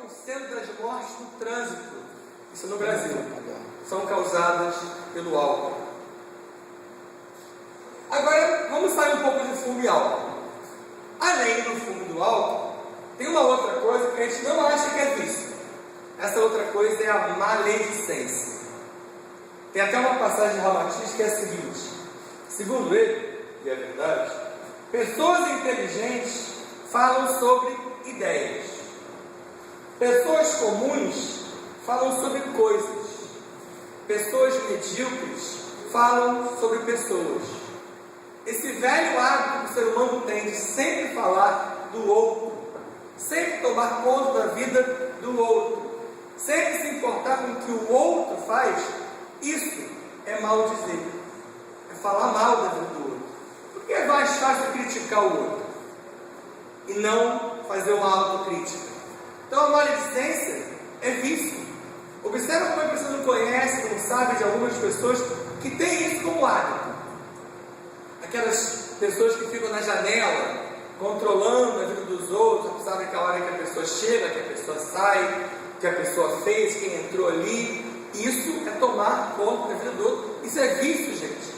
das mortes no trânsito, isso no Brasil, são causadas pelo álcool. Agora, vamos sair um pouco de fumo e álcool. Além do fumo e do álcool, tem uma outra coisa que a gente não acha que é vício. Essa outra coisa é a maledicência. Tem até uma passagem de Ramatiz que é a seguinte: segundo ele, e é verdade, pessoas inteligentes falam sobre ideias. Pessoas comuns falam sobre coisas. Pessoas medíocres falam sobre pessoas. Esse velho hábito que o ser humano tem de sempre falar do outro, sempre tomar conta da vida do outro, sempre se importar com o que o outro faz, isso é maldizer, é falar mal da vida do outro. Porque é mais fácil criticar o outro e não fazer uma autocrítica. Então a maledicência é vício. Observa como a pessoa não conhece, não sabe de algumas pessoas que têm isso como hábito. Aquelas pessoas que ficam na janela controlando a vida dos outros, sabem que a hora que a pessoa chega, que a pessoa sai, que a pessoa fez, quem entrou ali. Isso é tomar conta da vida do outro. Isso é vício, gente.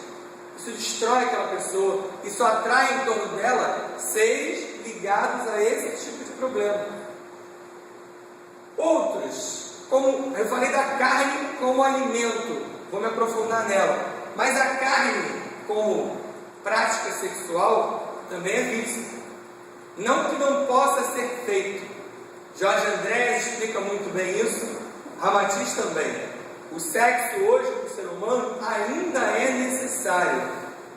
Isso destrói aquela pessoa. Isso atrai em torno dela seres ligados a esse tipo de problema. Outros, como eu falei da carne como alimento, vou me aprofundar nela. Mas a carne como prática sexual também é vício. Não que não possa ser feito. Jorge Andrés explica muito bem isso. Ramatiz também. O sexo hoje para o ser humano ainda é necessário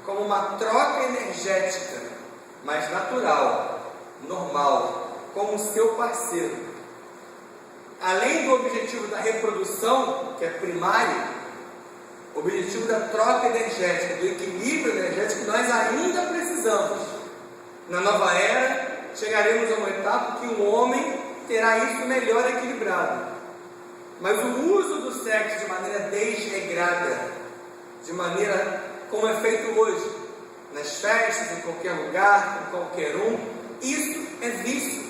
como uma troca energética, mas natural, normal, como seu parceiro. Além do objetivo da reprodução, que é primário, o objetivo da troca energética, do equilíbrio energético, nós ainda precisamos. Na nova era, chegaremos a uma etapa que o homem terá isso melhor equilibrado. Mas o uso do sexo de maneira desregrada, de maneira como é feito hoje, nas festas, em qualquer lugar, com qualquer um, isso é vício.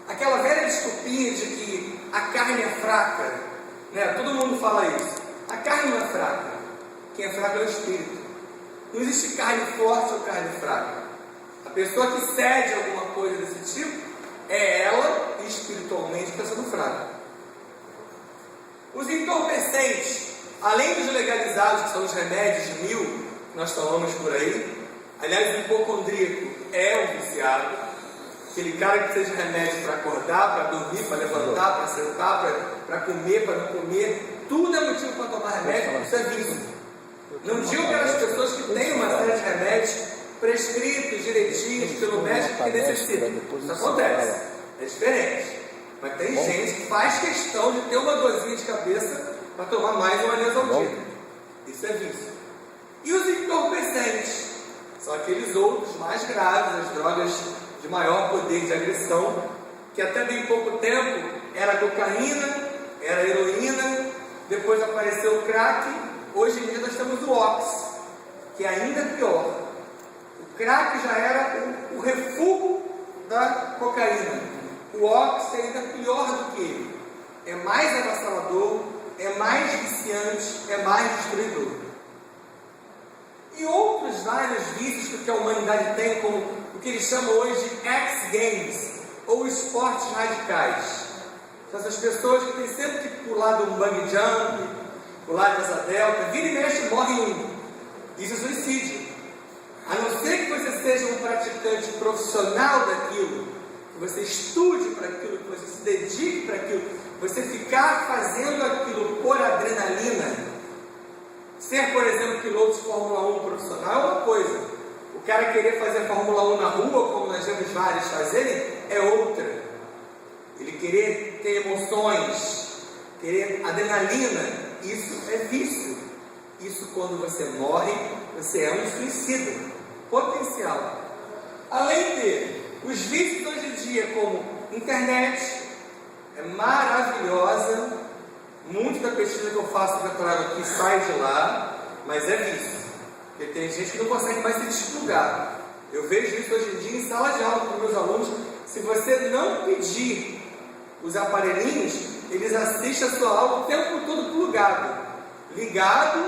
Aquela velha desculpinha de que a carne é fraca, né? Todo mundo fala isso. A carne não é fraca. Quem é fraco é o espírito. Não existe carne forte ou carne fraca. A pessoa que cede alguma coisa desse tipo é ela espiritualmente que está sendo fraca. Os entorpecentes, além dos legalizados, que são os remédios de 1000 que nós falamos por aí. Aliás, o hipocondríaco é um viciado. Aquele cara que precisa de remédio para acordar, para dormir, para levantar, para sentar, para comer, para não comer. Tudo é motivo para tomar remédio, isso é vício. Não digo aquelas pessoas que têm uma série de remédios prescritos direitinhos pelo médico que necessitam. Isso acontece, é diferente. Mas tem gente que faz questão de ter uma dorzinha de cabeça para tomar mais uma vez ao dia. Isso é vício. E os entorpecentes são aqueles outros mais graves, as drogas de maior poder de agressão, que até bem pouco tempo era cocaína, era heroína, depois apareceu o crack. Hoje em dia nós temos o ox, que é ainda pior. O crack já era o refúgio da cocaína. O ox é ainda pior do que ele. É mais avassalador, é mais viciante, é mais destruidor. E outros vários vícios que a humanidade tem, como o que eles chamam hoje de X-Games, ou esportes radicais. São essas pessoas que têm sempre que pular de um bungee jump, pular de asa delta, vira e mexe, morre um. Isso é suicídio. A não ser que você seja um praticante profissional daquilo, que você estude para aquilo, que você se dedique para aquilo, você ficar fazendo aquilo por adrenalina. Ser, por exemplo, piloto de Fórmula 1 profissional é uma coisa. O cara querer fazer Fórmula 1 na rua, como nós vemos vários fazerem, é outra. Ele querer ter emoções, querer adrenalina, isso é vício. Isso, quando você morre, você é um suicida potencial. Além de os vícios hoje em dia, como internet, é maravilhosa. Muito da pesquisa que eu faço no doutorado aqui sai de lá, mas é vício. Porque tem gente que não consegue mais se desplugar. Eu vejo isso hoje em dia em sala de aula com meus alunos. Se você não pedir os aparelhinhos, eles assistem a sua aula o tempo todo plugado, ligado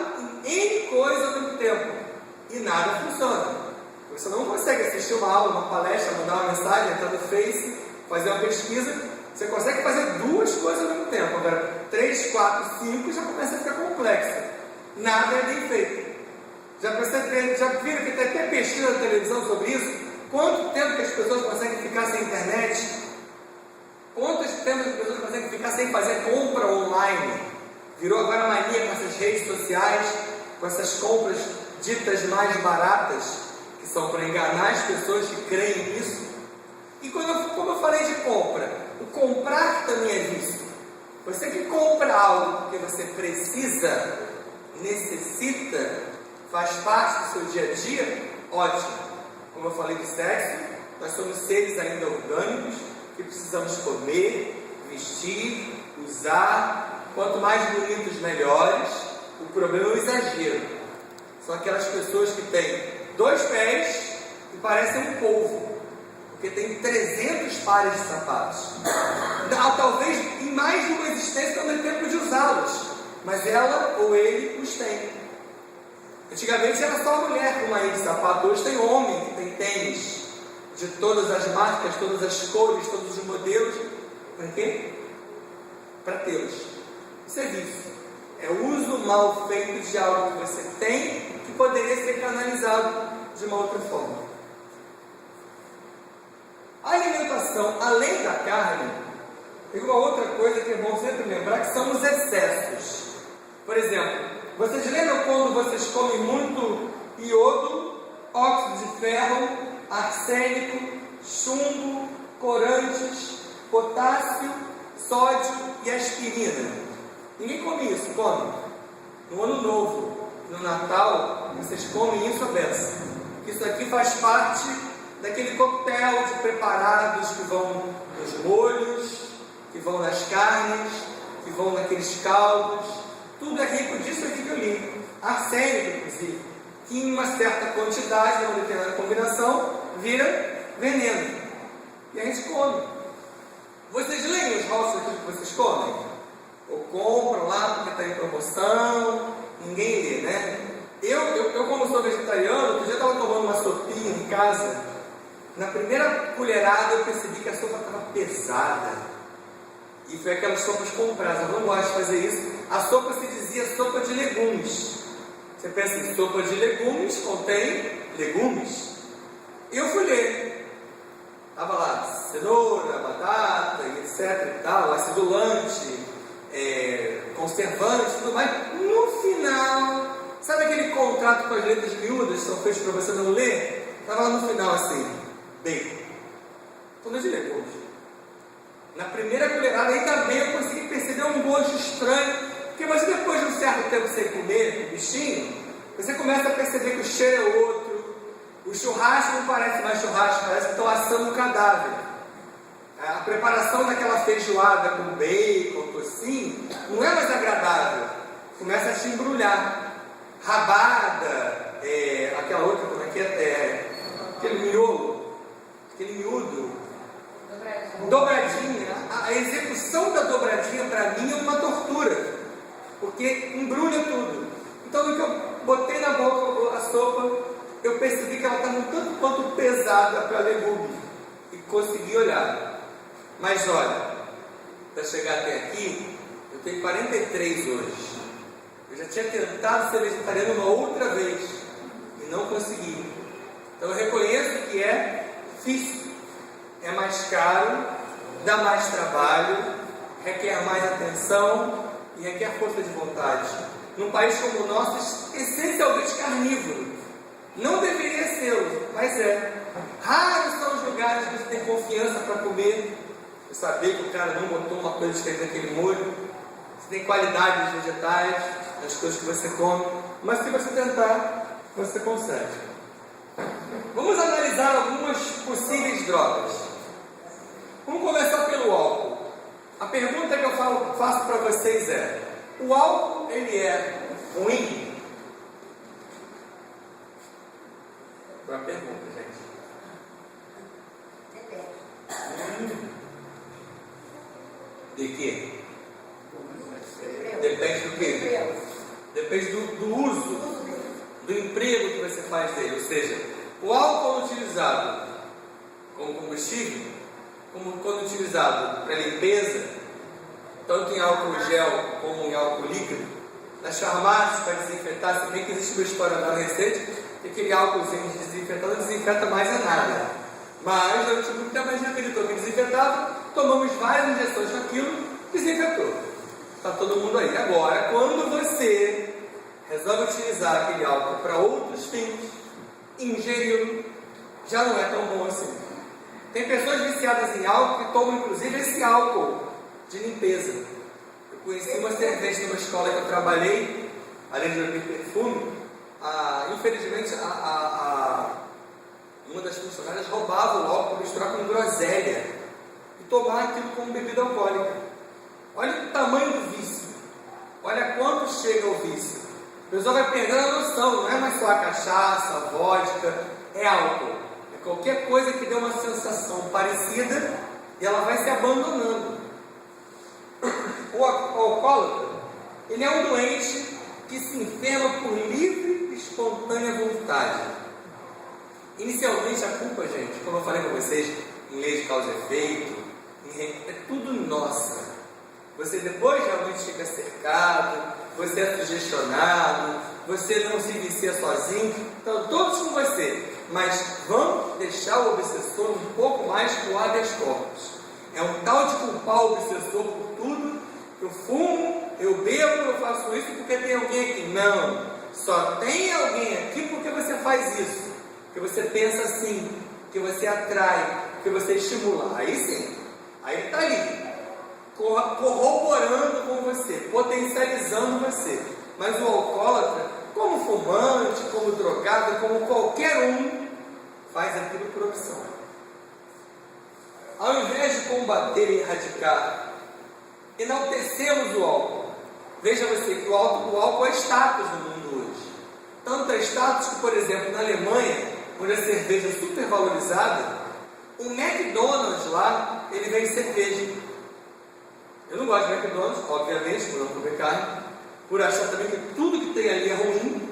em N coisas ao mesmo tempo, e nada funciona. Você não consegue assistir uma aula, uma palestra, mandar uma mensagem, entrar no Face, fazer uma pesquisa. Você consegue fazer duas coisas ao mesmo tempo. Agora, 3, 4, 5 já começa a ficar complexo. Nada é bem feito. Já viram que tem até pesquisa na televisão sobre isso? Quanto tempo que as pessoas conseguem ficar sem internet? Quanto tempo que as pessoas conseguem ficar sem fazer compra online? Virou agora mania com essas redes sociais, com essas compras ditas mais baratas, que são para enganar as pessoas que creem nisso. E como eu falei de compra, o comprar também é vício. Você que compra algo porque você precisa, necessita, faz parte do seu dia a dia, ótimo. Como eu falei de sexo, nós somos seres ainda orgânicos que precisamos comer, vestir, usar. Quanto mais bonitos, melhores. O problema é o exagero. São aquelas pessoas que têm 2 pés e parecem um polvo, porque tem 300 pares de sapatos. Talvez em mais de uma existência não dê tempo de usá-los, mas ela ou ele os tem. Antigamente era só a mulher com uma de sapato, hoje tem homem que tem tênis de todas as marcas, todas as cores, todos os modelos. Para quê? Para tê-los. Isso é vício. É o uso mal feito de algo que você tem, que poderia ser canalizado de uma outra forma. A alimentação, além da carne, tem uma outra coisa que é bom sempre lembrar, que são os excessos. Por exemplo, vocês lembram quando vocês comem muito iodo, óxido de ferro, arsênico, chumbo, corantes, potássio, sódio e aspirina? Ninguém come isso, come. No Ano Novo, no Natal, vocês comem isso a beça. Isso aqui faz parte daquele coquetel de preparados que vão nos molhos, que vão nas carnes, que vão naqueles caldos. Tudo é rico disso aqui que eu li. Arsênico, inclusive, que em uma certa quantidade, uma determinada combinação, vira veneno. E a gente come. Vocês leem os rótulos que vocês comem? Ou compram lá porque está em promoção? Ninguém lê, né? Eu como sou vegetariano, outro dia estava tomando uma sopinha em casa. Na primeira colherada eu percebi que a sopa estava pesada. E foi aquelas sopas compradas. Eu não gosto de fazer isso. A sopa se dizia sopa de legumes. Você pensa em sopa de legumes, contém legumes. E eu fui ler. Estava lá cenoura, batata, etc e tal, acidulante, conservante, tudo mais. No final, sabe aquele contrato com as letras miúdas que são feitos para você não ler? Estava lá no final assim, bacon. Tudo de legumes. Na primeira colherada, aí também eu consegui perceber um gosto estranho, porque mas depois de um certo tempo sem comer o bichinho, você começa a perceber que o cheiro é outro. O churrasco não parece mais churrasco, parece que estão assando um cadáver. A preparação daquela feijoada com bacon, tocinho, não é mais agradável. Começa a te embrulhar. Rabada, aquela outra, como é que é? Aquele miolo, aquele miúdo. Dobradinha. A execução da dobradinha para mim é uma tortura, porque embrulha tudo. Então, no que eu botei na boca a sopa, eu percebi que ela estava um tanto quanto pesada para legume e consegui olhar. Mas olha, para chegar até aqui, eu tenho 43 hoje. Eu já tinha tentado ser vegetariano uma outra vez e não consegui. Então eu reconheço que é difícil, é mais caro, dá mais trabalho, requer mais atenção e requer força de vontade. Num país como o nosso, essencialmente carnívoro. Não deveria ser, mas é. Raros são os lugares que você tem confiança para comer. Você saber que o cara não botou uma coisa diferente naquele molho. Você tem qualidade dos vegetais, das coisas que você come. Mas se você tentar, você consegue. Vamos analisar algumas possíveis drogas. Vamos começar pelo álcool. A pergunta que eu faço para vocês é: o álcool, ele é ruim? Foi uma pergunta, gente. De quê? Depende do quê? Depende do uso, do emprego que você faz dele. Ou seja, o álcool utilizado como combustível, como quando utilizado para limpeza, tanto em álcool gel como em álcool líquido, nas farmácias para desinfetar, se bem que existe uma história na recente, que aquele álcoolzinho desinfetado não desinfeta mais a nada. Mas durante muito tempo a gente acreditou que desinfetava, tomamos várias injeções daquilo, desinfetou. Está todo mundo aí. Agora, quando você resolve utilizar aquele álcool para outros fins, ingeri-lo, já não é tão bom assim. Tem pessoas viciadas em álcool que tomam inclusive esse álcool de limpeza. Eu conheci uma cerveja numa escola que eu trabalhei, além de beber perfume, infelizmente uma das funcionárias roubava o álcool para misturar com groselha e tomar aquilo como bebida alcoólica. Olha o tamanho do vício, olha quanto chega o vício. O pessoal vai perdendo a noção, não é mais só a cachaça, a vodka, é álcool. É qualquer coisa que dê uma sensação parecida e ela vai se abandonando. O alcoólatra, ele é um doente que se enferma por livre e espontânea vontade. Inicialmente a culpa, gente, como eu falei para vocês, em lei de causa e efeito, é tudo nossa. Você depois realmente fica cercado, você é sugestionado, você não se vicia sozinho, então todos com você, mas vamos deixar o obsessor um pouco mais com o habeas corpus. É um tal de culpar o obsessor por tudo. Eu fumo, eu bebo, eu faço isso porque tem alguém aqui. Não, só tem alguém aqui porque você faz isso, porque você pensa assim, que você atrai, que você estimula. Aí sim, aí ele está ali, corroborando com você, potencializando você. Mas o alcoólatra, como fumante, como drogado, como qualquer um, faz aquilo por opção. Ao invés de combater e erradicar, enaltecemos o álcool. Veja você que o álcool é status no mundo hoje. Tanto é status que, por exemplo, na Alemanha, onde a cerveja é super valorizada, o McDonald's lá, ele vende cerveja. Eu não gosto de McDonald's, obviamente, por não comer carne, por achar também que tudo que tem ali é ruim,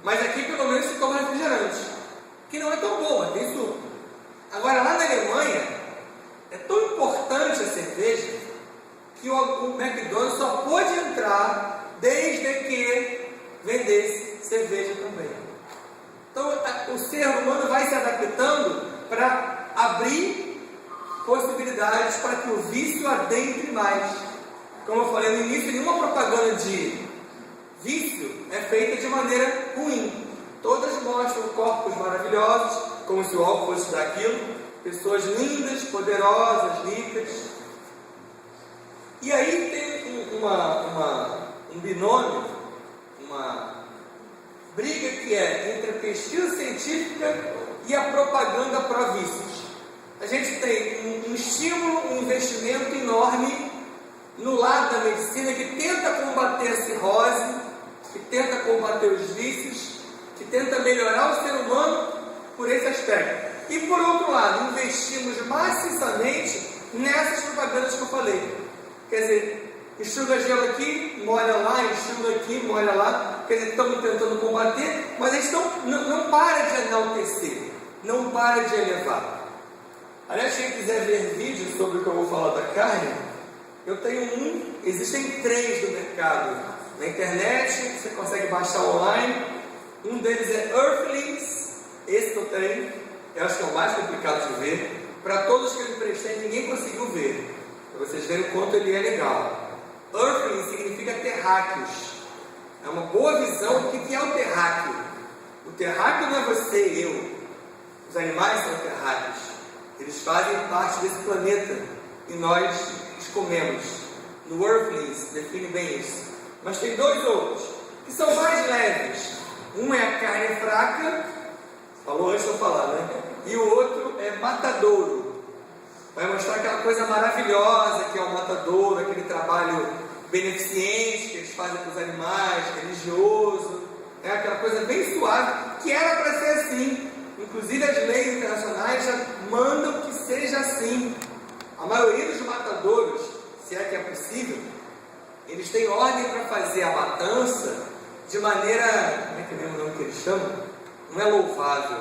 mas aqui pelo menos se toma refrigerante, que não é tão bom, mas tem suco. Agora lá na Alemanha, é tão importante a cerveja, que o McDonald's só pôde entrar desde que vendesse cerveja também. Então o ser humano vai se adaptando para abrir possibilidades para que o vício adentre mais. Como eu falei no início, nenhuma propaganda de vício é feita de maneira ruim. Todas mostram corpos maravilhosos, como se o álcool fosse daquilo, pessoas lindas, poderosas, ricas. E aí tem um binômio, uma briga que é entre a pesquisa científica e a propaganda pró-vícios. A gente tem um estímulo, um investimento enorme no lado da medicina que tenta combater a cirrose, que tenta combater os vícios, que tenta melhorar o ser humano por esse aspecto. E por outro lado, investimos maciçamente nessas propagandas que eu falei. Quer dizer, enxuga gelo aqui, molha lá, enxuga aqui, molha lá. Quer dizer, estamos tentando combater, mas a gente não para de enaltecer, não para de elevar. Aliás, quem quiser ver vídeos sobre o que eu vou falar da carne, eu tenho existem 3 no mercado. Na internet, você consegue baixar online. Um deles é Earthlings, esse que eu tenho, eu acho que é o mais complicado de ver. Para todos que eu emprestei, ninguém conseguiu ver, para vocês verem o quanto ele é legal. Earthlings significa terráqueos. É uma boa visão do que é o terráqueo. O terráqueo não é você e eu. Os animais são terráqueos. Eles fazem parte desse planeta e nós os comemos. No Earthlings define bem isso. Mas tem 2 outros que são mais leves. Um é a carne fraca, falou antes de eu falar, né? E o outro é matadouro. Vai mostrar aquela coisa maravilhosa que é o matadouro, aquele trabalho beneficente que eles fazem para os animais, religioso. É aquela coisa bem suave, que era para ser assim. Inclusive as leis internacionais já mandam que seja assim. A maioria dos matadouros se é que é possível, eles têm ordem para fazer a matança de maneira, como é que é o nome que eles chamam? Não é louvável,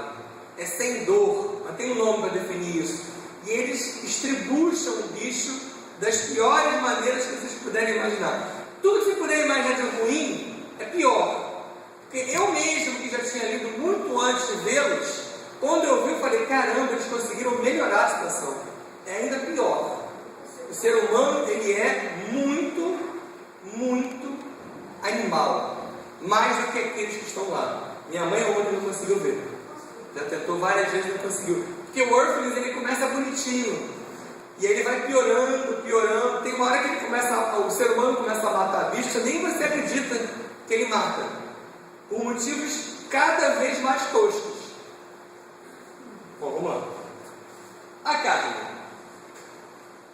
é sem dor, mas tem um nome para definir isso. E eles estribucham o bicho das piores maneiras que vocês puderem imaginar. Tudo que você puder imaginar de ruim é pior. Porque eu mesmo, que já tinha lido muito antes de vê-los, quando eu vi, eu falei, caramba, eles conseguiram melhorar a situação. É ainda pior. O ser humano, ele é muito, muito animal. Mais do que aqueles que estão lá. Minha mãe ontem não conseguiu ver. Já tentou várias vezes e não conseguiu. Porque o Orpheus, ele começa bonitinho. E ele vai piorando, piorando. Tem uma hora que ele começa, o ser humano começa a matar bichos, nem você acredita que ele mata. Por motivos cada vez mais toscos. Bom, vamos lá. A carne.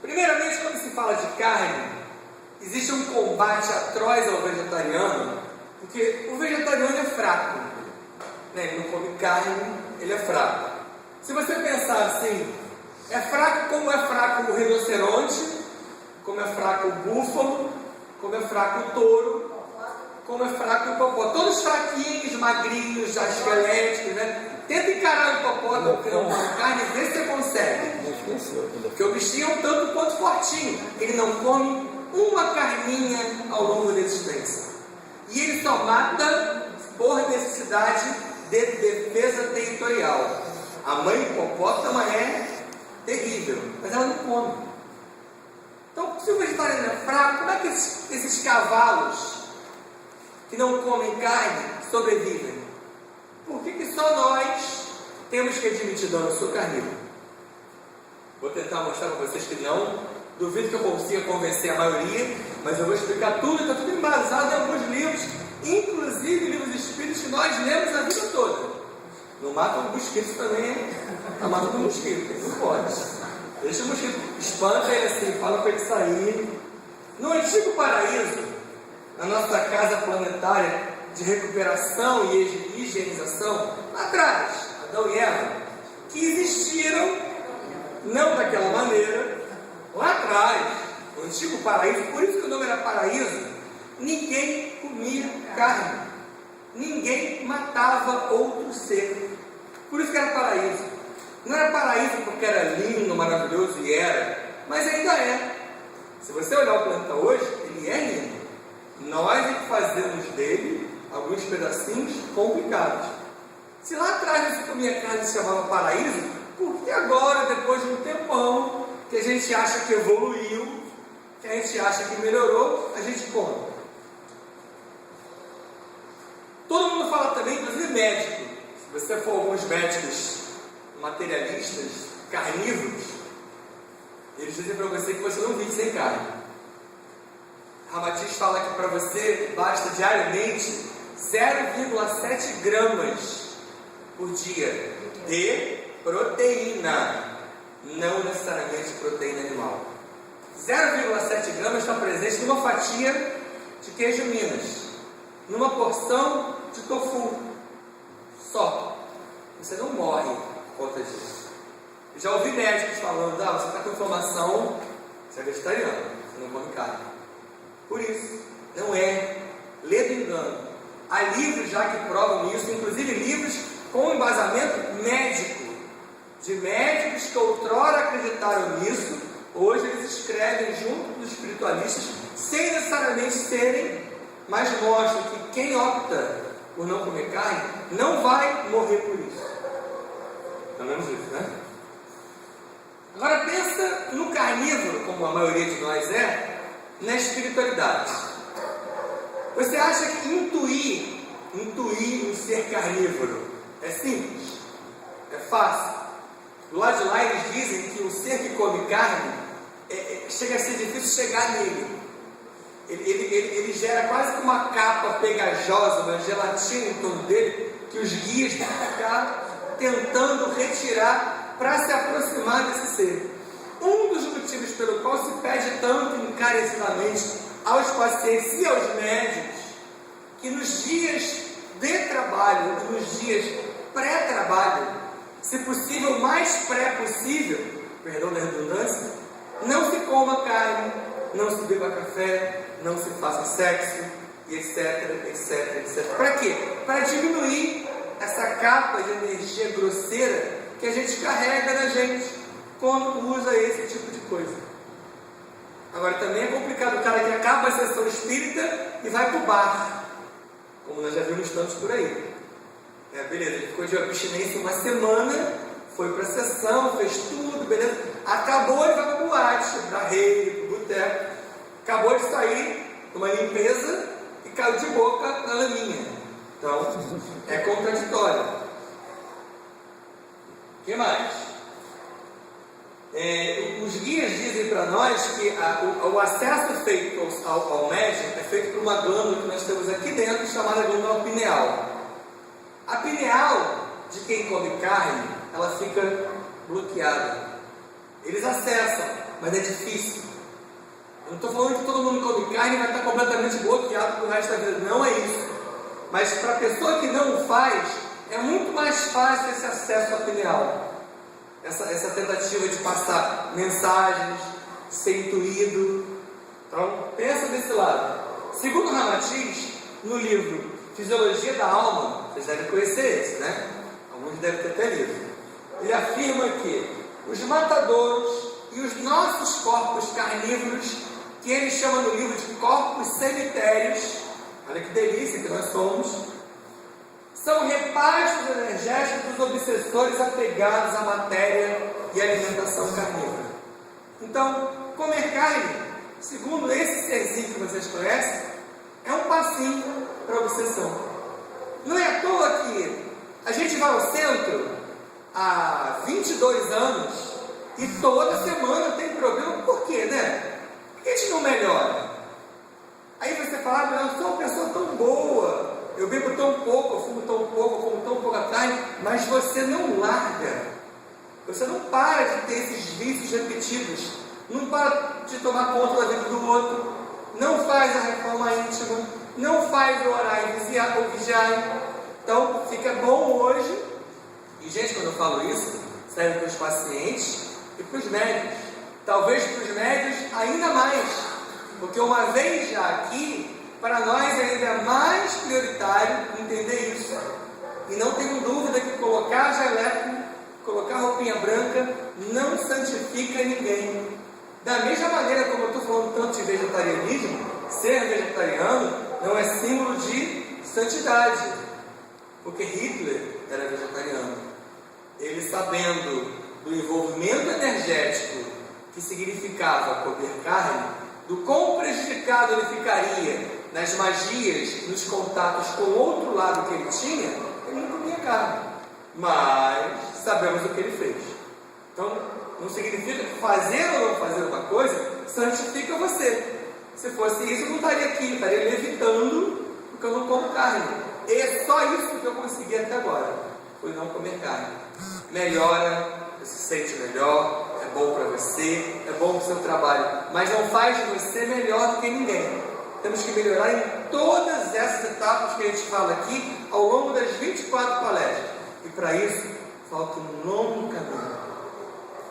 Primeiramente, quando se fala de carne, existe um combate atroz ao vegetariano, porque o vegetariano é fraco. Né? Ele não come carne, ele é fraco. Se você pensar assim, é fraco como é fraco o rinoceronte, como é fraco o búfalo, como é fraco o touro, como é fraco o hipopótamo. Todos fraquinhos, magrinhos, já esqueléticos, né? Tenta encarar o hipopótamo que não come carne e vê se você consegue. Porque o bichinho é um tanto quanto fortinho. Ele não come uma carninha ao longo da existência. E ele só mata por necessidade de defesa territorial. A mãe hipopótama é terrível, mas ela não come. Então, se o vegetariano é fraco, como é que esses cavalos que não comem carne sobrevivem? Por que só nós temos que admitir, não, eu sou carnívoro? Vou tentar mostrar para vocês que não. Duvido que eu consiga convencer a maioria, mas eu vou explicar tudo, está tudo embasado em alguns livros, inclusive livros espíritos que nós lemos a vida toda. Não mata o mosquito também, a mata do mosquito, não pode. Deixa o mosquito, espanta ele assim, fala para ele sair. No antigo paraíso, na nossa casa planetária de recuperação e higienização, lá atrás, Adão e Eva, que existiram, não daquela maneira, lá atrás, no antigo paraíso, por isso que o nome era paraíso, ninguém comia carne, ninguém matava outro ser, por isso que era paraíso. Não era paraíso porque era lindo, maravilhoso, e era, mas ainda é. Se você olhar o planeta hoje, ele é lindo. Nós é que fazemos dele alguns pedacinhos complicados. Se lá atrás você comia carne e se chamava paraíso, por que agora, depois de um tempão, que a gente acha que evoluiu, que a gente acha que melhorou, a gente come? Todo mundo fala também, inclusive médico. Se você for alguns médicos materialistas, carnívoros, eles dizem para você que você não vive sem carne. Ramatiz fala que para você basta diariamente 0,7 gramas por dia de proteína, não necessariamente proteína animal. 0,7 gramas está presente numa fatia de queijo Minas, numa porção de tofu, só. Você não morre por conta disso. Eu já ouvi médicos falando, você está com inflamação, você é vegetariano, você não come carne. Por isso, não é, lê do engano. Há livros já que provam isso, inclusive livros com embasamento médico, de médicos que outrora acreditaram nisso, hoje eles escrevem junto dos espiritualistas, sem necessariamente serem, mas mostram que quem opta por não comer carne, não vai morrer por isso. Pelo menos isso, né? Agora pensa no carnívoro, como a maioria de nós é, na espiritualidade. Você acha que intuir um ser carnívoro é simples? É fácil? Do lado de lá eles dizem que o ser que come carne chega a ser difícil chegar nele. Ele gera quase que uma capa pegajosa, uma gelatina em torno dele, que os guias têm que ficar tentando retirar para se aproximar desse ser. Um dos motivos pelo qual se pede tanto encarecidamente aos pacientes e aos médicos que nos dias de trabalho e nos dias pré-trabalho, se possível, mais pré possível, perdão da redundância, não se coma carne, não se beba café, não se faça sexo, e etc, etc, etc. Para quê? Para diminuir essa capa de energia grosseira que a gente carrega na gente quando usa esse tipo de coisa. Agora também é complicado o cara que acaba a sessão espírita e vai para o bar, como nós já vimos tantos por aí. Beleza, ele ficou de abstinência uma semana, foi para a sessão, fez tudo, beleza. Acabou, ele vai para o boate, para a rede, para o boteco. Acabou de sair de uma limpeza e caiu de boca na laminha. Então, é contraditório. O que mais? Os guias dizem para nós que o acesso feito ao médium é feito por uma glândula que nós temos aqui dentro, chamada glândula pineal. A pineal de quem come carne, ela fica bloqueada. Eles acessam, mas é difícil. Eu não estou falando que todo mundo come carne e vai estar completamente bloqueado para o resto da vida. Não é isso. Mas para a pessoa que não o faz, é muito mais fácil esse acesso à pineal. Essa tentativa de passar mensagens, de ser intuído. Então, pensa desse lado. Segundo Ramatiz, no livro Fisiologia da Alma, vocês devem conhecer esse, né? Alguns devem ter até lido. Ele afirma que os matadouros e os nossos corpos carnívoros, que ele chama no livro de corpos cemitérios, olha que delícia que nós somos, são repastos energéticos dos obsessores apegados à matéria e à alimentação carnívora. Então, comer carne, segundo esse serzinho que vocês conhecem, é um passinho para a obsessão. Não é à toa que a gente vai ao centro há 22 anos e toda semana tem problema. Por quê, né? Por que a gente não melhora? Aí você fala, eu sou uma pessoa tão boa, eu bebo tão pouco, eu fumo tão pouco, eu como tão pouca carne, mas você não larga. Você não para de ter esses vícios repetidos, não para de tomar conta da vida do outro, não faz a reforma íntima, não faz o orar e vigiar. Então, fica bom hoje, e gente, quando eu falo isso, serve para os pacientes e para os médicos. Talvez para os médicos ainda mais, porque uma vez já aqui, para nós ainda é mais prioritário entender isso. E não tenho dúvida que colocar jaleco, colocar roupinha branca, não santifica ninguém. Da mesma maneira como eu estou falando tanto de vegetarianismo, ser vegetariano não é símbolo de santidade. Porque Hitler era vegetariano. Ele, sabendo do envolvimento energético que significava comer carne, do quão prejudicado ele ficaria nas magias, nos contatos com o outro lado que ele tinha, ele não comia carne. Mas sabemos o que ele fez. Então, não significa que fazer ou não fazer uma coisa santifica você. Se fosse isso, eu não estaria aqui, estaria levitando, porque eu não como carne. E é só isso que eu consegui até agora, foi não comer carne. Melhora, você se sente melhor, é bom para você, é bom para o seu trabalho, mas não faz de você melhor do que ninguém. Temos que melhorar em todas essas etapas que a gente fala aqui, ao longo das 24 palestras. E para isso, falta um longo caminho.